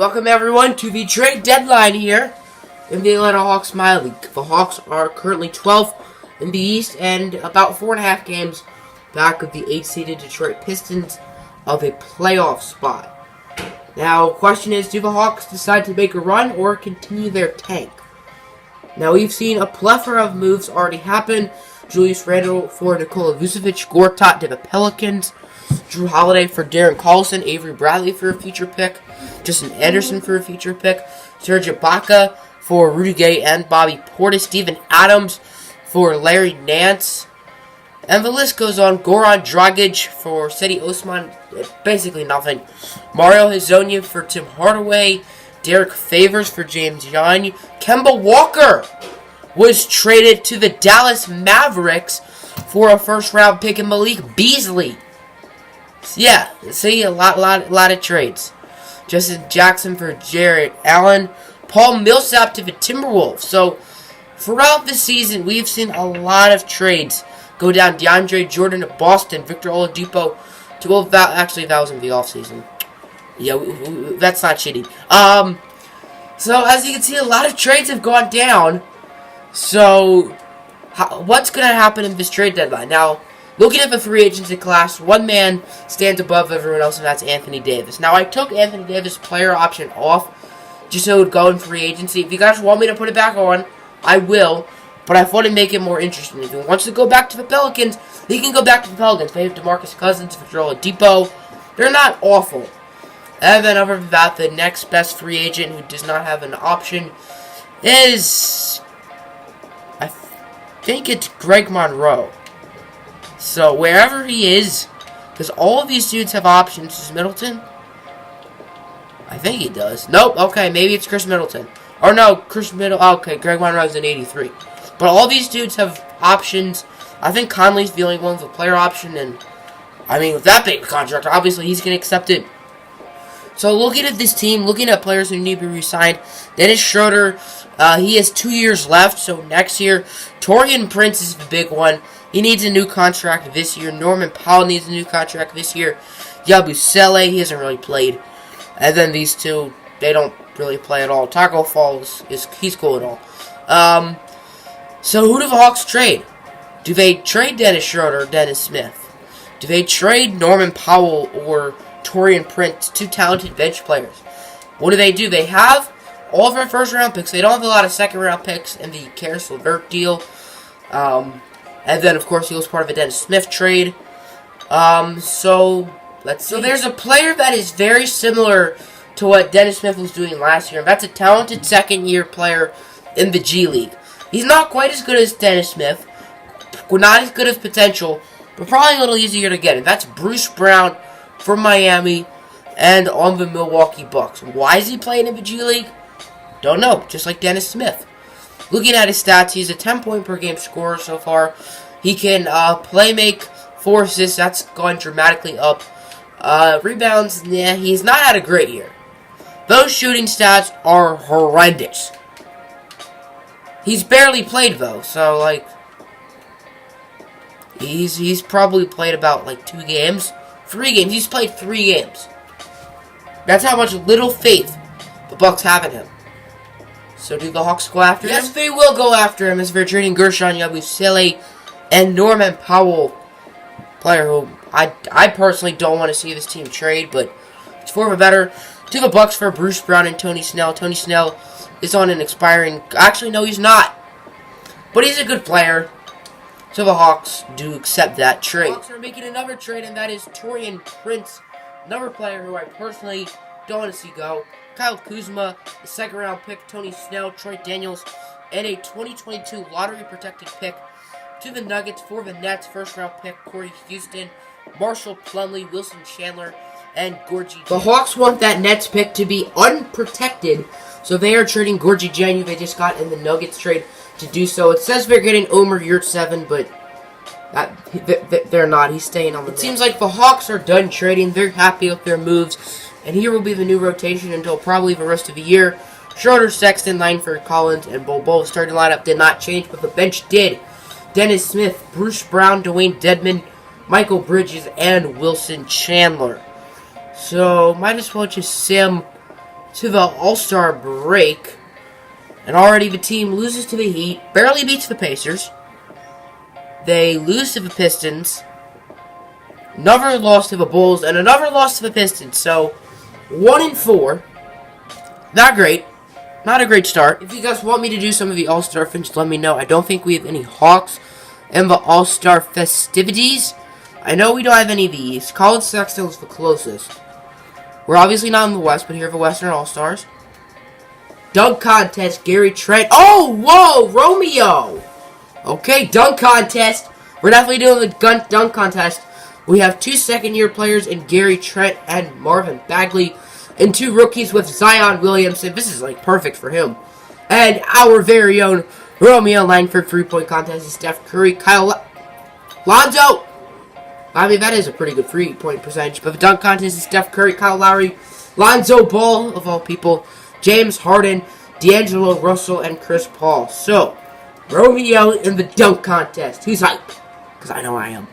Welcome everyone to the trade deadline here in the Atlanta Hawks MyLeague. The Hawks are currently 12th in the East and about 4.5 games back of the 8-seeded Detroit Pistons of a playoff spot. Now, the question is, do the Hawks decide to make a run or continue their tank? Now, we've seen a plethora of moves already happen. Julius Randle for Nikola Vucevic, Gortat to the Pelicans, Drew Holiday for Darren Collison, Avery Bradley for a future pick, Justin Anderson for a future pick, Serge Ibaka for Rudy Gay and Bobby Portis, Steven Adams for Larry Nance, and the list goes on. Goran Dragic for Seti Osman, basically nothing. Mario Hezonja for Tim Hardaway, Derek Favors for James Young. Kemba Walker was traded to the Dallas Mavericks for a first-round pick in Malik Beasley. Yeah, see, a lot of trades. Justin Jackson for Jarrett Allen. Paul Millsap to the Timberwolves. So, throughout the season, we've seen a lot of trades go down. DeAndre Jordan to Boston. Victor Oladipo to, well, actually, that was in the offseason. Yeah, that's not shitty. So, as you can see, a lot of trades have gone down. So, what's going to happen in this trade deadline? Now, looking at the free agency class, one man stands above everyone else, and that's Anthony Davis. Now, I took Anthony Davis' player option off just so it would go in free agency. If you guys want me to put it back on, I will. But I want to make it more interesting. If he wants to go back to the Pelicans, he can go back to the Pelicans. They have DeMarcus Cousins, Victor Oladipo. They're not awful. And then other than that, the next best free agent who does not have an option is, I think it's Greg Monroe. So, wherever he is, because all of these dudes have options. Is Middleton? I think he does. Nope, okay, maybe it's Chris Middleton. Or no, Chris Middleton. Okay, Greg Monroe's in 83. But all these dudes have options. I think Conley's the only one with a player option, and, I mean, with that big contract, obviously he's going to accept it. So, looking at this team, looking at players who need to be re-signed, Dennis Schroeder, he has 2 years left, so next year. Taurean Prince is the big one. He needs a new contract this year. Norman Powell needs a new contract this year. Yabusele, he hasn't really played. And then these two, they don't really play at all. Taco Fall, he's cool at all. So who do the Hawks trade? Do they trade Dennis Schroeder or Dennis Smith? Do they trade Norman Powell or Taurean Prince, two talented bench players? What do? They have all of their first-round picks. They don't have a lot of second-round picks in the Karis LeVert deal. And then, of course, he was part of a Dennis Smith trade. So, let's see. So, there's a player that is very similar to what Dennis Smith was doing last year. And that's a talented second-year player in the G League. He's not quite as good as Dennis Smith. Not as good as potential. But probably a little easier to get. And that's Bruce Brown from Miami and on the Milwaukee Bucks. Why is he playing in the G League? Don't know. Just like Dennis Smith. Looking at his stats, he's a 10-point-per-game scorer so far. He can play-make 4 assists. That's gone dramatically up. Rebounds, nah, he's not had a great year. Those shooting stats are horrendous. He's barely played, though. So, like, he's probably played about, 2 games. 3 games. He's played 3 games. That's how much little faith the Bucks have in him. So do the Hawks go after him? Yes, they will go after him as they're trading Gershon Yabusele and Norman Powell, player who I personally don't want to see this team trade, but it's for the better. To the Bucks for Bruce Brown and Tony Snell. Tony Snell is on an expiring. Actually, no, he's not. But he's a good player. So the Hawks do accept that trade. The Hawks are making another trade, and that is Taurean Prince, another player who I personally don't want to see go. Kyle Kuzma, the second-round pick, Tony Snell, Troy Daniels, and a 2022 lottery-protected pick to the Nuggets for the Nets. First-round pick, Corey Houston, Marshall Plumlee, Wilson Chandler, and Gorgie. The Hawks want that Nets pick to be unprotected, so they are trading Gorgie Dieng, who they just got in the Nuggets trade, to do so. It says they're getting Omer Yurtseven, but they're not. He's staying on the Nets. It seems like the Hawks are done trading. They're happy with their moves. And here will be the new rotation until probably the rest of the year. Schroeder, Sexton, Langford, Collins, and Bobo. Starting lineup did not change, but the bench did. Dennis Smith, Bruce Brown, Dwayne Dedmon, Michael Bridges, and Wilson Chandler. So, might as well just sim to the All-Star break. And already the team loses to the Heat, barely beats the Pacers. They lose to the Pistons. Another loss to the Bulls, and another loss to the Pistons. So, 1-4. Not great. Not a great start. If you guys want me to do some of the All-Star things, let me know. I don't think we have any Hawks in the All-Star festivities. I know we don't have any of these. Colin Sexton is the closest. We're obviously not in the West, but here are the Western All-Stars. Dunk contest, Gary Trent. Oh, whoa, Romeo. Okay, dunk contest. We're definitely doing the dunk contest. We have 2 second-year players in Gary Trent and Marvin Bagley, and 2 rookies with Zion Williamson. This is like perfect for him. And our very own Romeo Langford 3-point contest is Steph Curry, Lonzo. I mean, that is a pretty good 3-point percentage. But the dunk contest is Steph Curry, Kyle Lowry, Lonzo Ball, of all people, James Harden, D'Angelo Russell, and Chris Paul. So, Romeo in the dunk contest. Who's hyped? Because I know I am.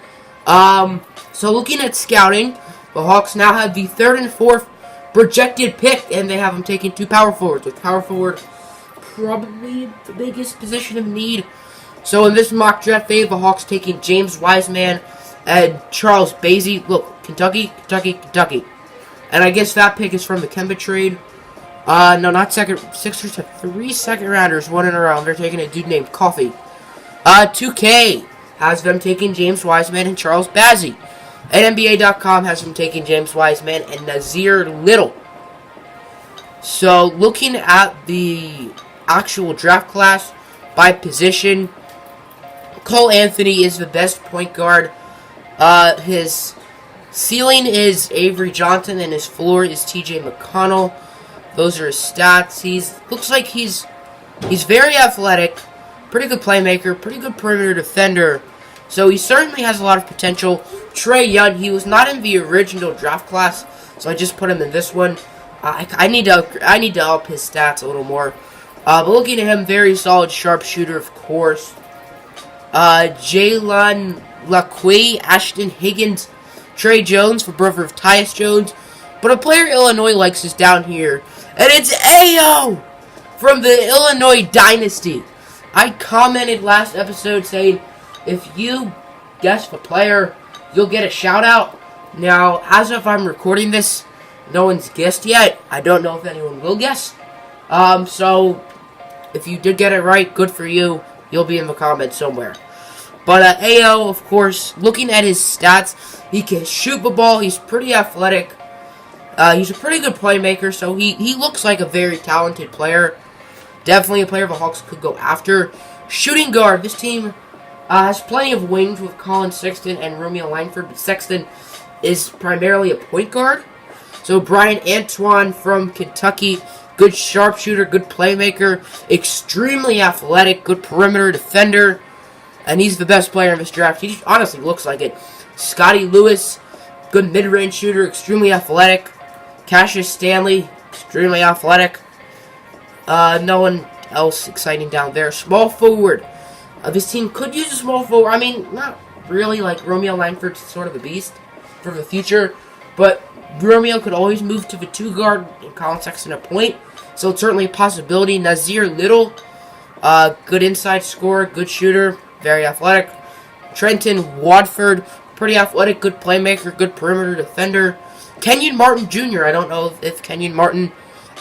So looking at scouting, the Hawks now have the 3rd and 4th projected pick, and they have them taking 2 power forwards, with power forward probably the biggest position of need. So in this mock draft, they have the Hawks taking James Wiseman and Charles Bassey. Look, Kentucky. And I guess that pick is from the Kemba trade. No, not second. Sixers have 3 second rounders, 1 in a row. They're taking a dude named Coffee. 2K has them taking James Wiseman and Charles Bassey. And NBA.com has them taking James Wiseman and Nazir Little. So, looking at the actual draft class by position, Cole Anthony is the best point guard. His ceiling is Avery Johnson and his floor is TJ McConnell. Those are his stats. Looks like he's very athletic, pretty good playmaker, pretty good perimeter defender. So he certainly has a lot of potential. Trae Young, he was not in the original draft class, so I just put him in this one. I need to up his stats a little more. But looking at him, very solid sharpshooter, of course. Jalen Lacquet, Ashton Higgins, Trey Jones, for brother of Tyus Jones. But a player Illinois likes is down here, and it's Ayo from the Illinois Dynasty. I commented last episode saying, if you guess the player, you'll get a shout out. Now, as if I'm recording this, no one's guessed yet. I don't know if anyone will guess. So, if you did get it right, good for you. You'll be in the comments somewhere. But Ayo, of course, looking at his stats, he can shoot the ball. He's pretty athletic. He's a pretty good playmaker, so he looks like a very talented player. Definitely a player the Hawks could go after. Shooting guard, this team has plenty of wings with Colin Sexton and Romeo Langford, but Sexton is primarily a point guard. So Brian Antoine from Kentucky, good sharpshooter, good playmaker, extremely athletic, good perimeter defender, and he's the best player in this draft. He honestly looks like it. Scotty Lewis, good mid-range shooter, extremely athletic. Cassius Stanley, extremely athletic. No one else exciting down there. Small forward. This team could use a small forward. I mean, not really, like Romeo Langford's sort of a beast for the future, but Romeo could always move to the 2 guard and Colin Sexton a point, so it's certainly a possibility. Nazir Little, good inside scorer, good shooter, very athletic. Trenton Watford, pretty athletic, good playmaker, good perimeter defender. Kenyon Martin Jr., I don't know if Kenyon Martin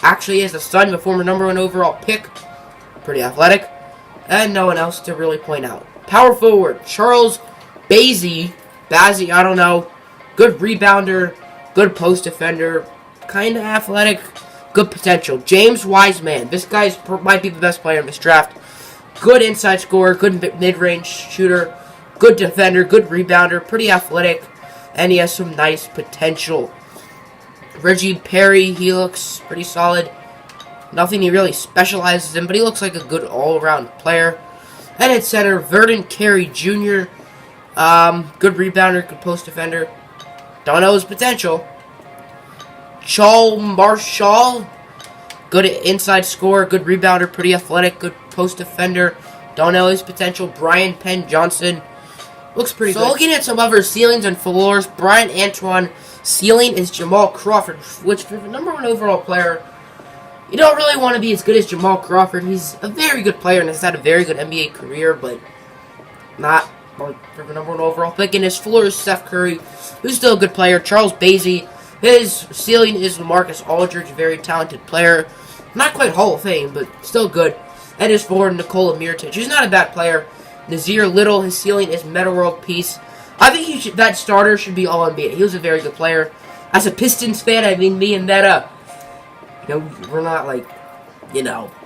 actually is the son of a former number 1 overall pick. Pretty athletic. And no one else to really point out. Power forward, Charles Bassey, I don't know. Good rebounder, good post defender, kind of athletic, good potential. James Wiseman, this guy might be the best player in this draft. Good inside scorer, good mid-range shooter, good defender, good rebounder, pretty athletic, and he has some nice potential. Reggie Perry, he looks pretty solid. Nothing he really specializes in, but he looks like a good all-around player. And at center, Vernon Carey Jr., good rebounder, good post defender. Don't know his potential. Charles Marshall, good inside scorer, good rebounder, pretty athletic, good post defender. Don't know his potential. Brian Penn Johnson looks pretty good. So looking at some other ceilings and floors, Brian Antoine ceiling is Jamal Crawford, which for the number 1 overall player You don't really want to be as good as Jamal Crawford. He's a very good player and has had a very good NBA career, but not for the #1 overall pick. And his floor is Steph Curry, who's still a good player. Charles Bassey, his ceiling is LaMarcus Aldridge, a very talented player. Not quite Hall of Fame, but still good. And his forward, Nikola Mirotic, who's not a bad player. Nazir Little, his ceiling is Meta World Peace. I think that starter should be All-NBA. He was a very good player. As a Pistons fan, I mean, me and Meta, we're not like,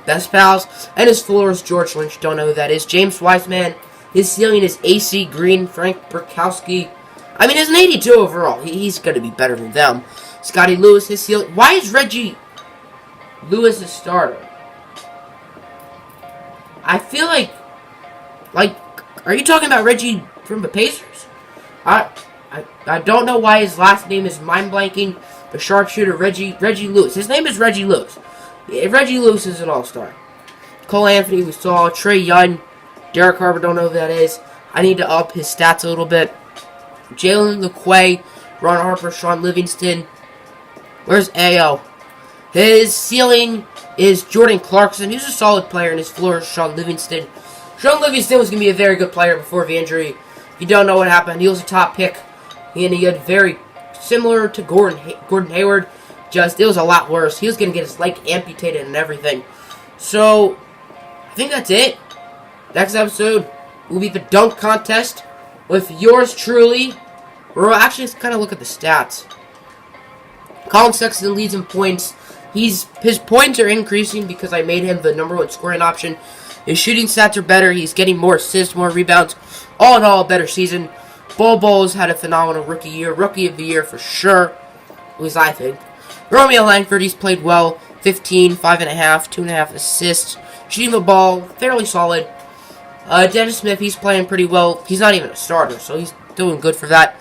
best pals. And his floor is George Lynch. Don't know who that is. James Wiseman, his ceiling is AC Green. Frank Burkowski, I mean, he's an 82 overall. He's going to be better than them. Scotty Lewis, his ceiling. Why is Reggie Lewis a starter? I feel like, are you talking about Reggie from the Pacers? I don't know why his last name is mind-blanking. The sharpshooter, Reggie Lewis. His name is Reggie Lewis. Yeah, Reggie Lewis is an all-star. Cole Anthony, we saw. Trae Young. Derek Harper, don't know who that is. I need to up his stats a little bit. Jalen LeQuay, Ron Harper, Sean Livingston. Where's Ayo? His ceiling is Jordan Clarkson. He's a solid player, and his floor is Sean Livingston. Sean Livingston was going to be a very good player before the injury. If you don't know what happened, he was a top pick. And he had very similar to Gordon Hayward. Just, it was a lot worse. He was going to get his leg amputated and everything. So, I think that's it. Next episode will be the dunk contest with yours truly. We'll actually just kind of look at the stats. Colin Sexton leads in points. His points are increasing because I made him the #1 scoring option. His shooting stats are better. He's getting more assists, more rebounds. All in all, a better season. Bol Bol's had a phenomenal rookie year. Rookie of the year for sure. At least I think. Romeo Langford, he's played well. 15, 5.5, 2.5 assists. Shooting the ball, fairly solid. Dennis Smith, he's playing pretty well. He's not even a starter, so he's doing good for that.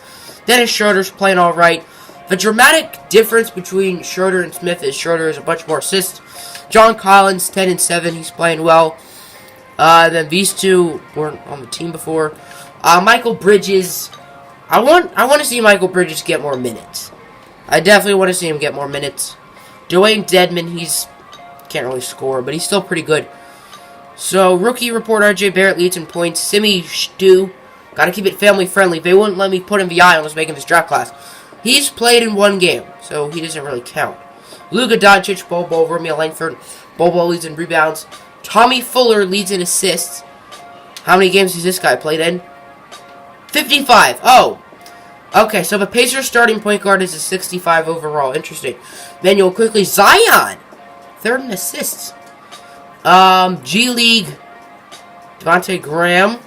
Dennis Schroeder's playing alright. The dramatic difference between Schroeder and Smith is Schroeder has a bunch more assists. John Collins, 10 and 7, he's playing well. Then these two weren't on the team before. Michael Bridges, I want to see Michael Bridges get more minutes. I definitely want to see him get more minutes. Dwayne Dedman, he's can't really score, but he's still pretty good. So, rookie report, RJ Barrett leads in points. Simi Stu, gotta keep it family friendly. They wouldn't let me put him VI unless making this draft class. He's played in one game, so he doesn't really count. Luka Doncic, Bol, Romeo Langford. Bol leads in rebounds. Tommy Fuller leads in assists. How many games has this guy played in? 55. Oh. Okay, so the Pacers starting point guard is a 65 overall. Interesting. Manuel quickly. Zion. 3rd in assists. G League. Devontae Graham.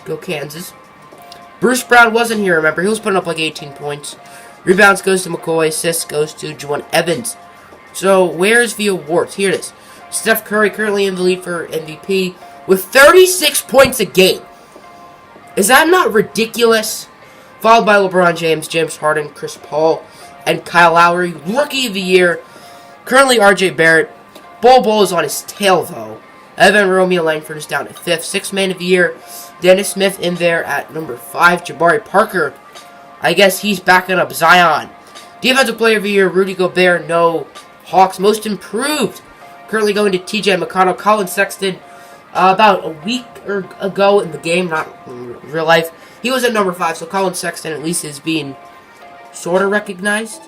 Go Kansas. Bruce Brown wasn't here, remember. He was putting up like 18 points. Rebounds goes to McCoy. Assists goes to Juwan Evans. So, where's the awards? Here it is. Steph Curry currently in the lead for MVP with 36 points a game. Is that not ridiculous? Followed by LeBron James, James Harden, Chris Paul, and Kyle Lowry. Rookie of the year. Currently RJ Barrett. Bol is on his tail, though. Evan Romeo Langford is down at 5th. 6th man of the year. Dennis Smith in there at number 5. Jabari Parker. I guess he's backing up Zion. Defensive player of the year, Rudy Gobert. No. Hawks most improved. Currently going to TJ McConnell. Colin Sexton. About a week ago in the game, not in real life. He was at number 5, so Colin Sexton at least is being sort of recognized.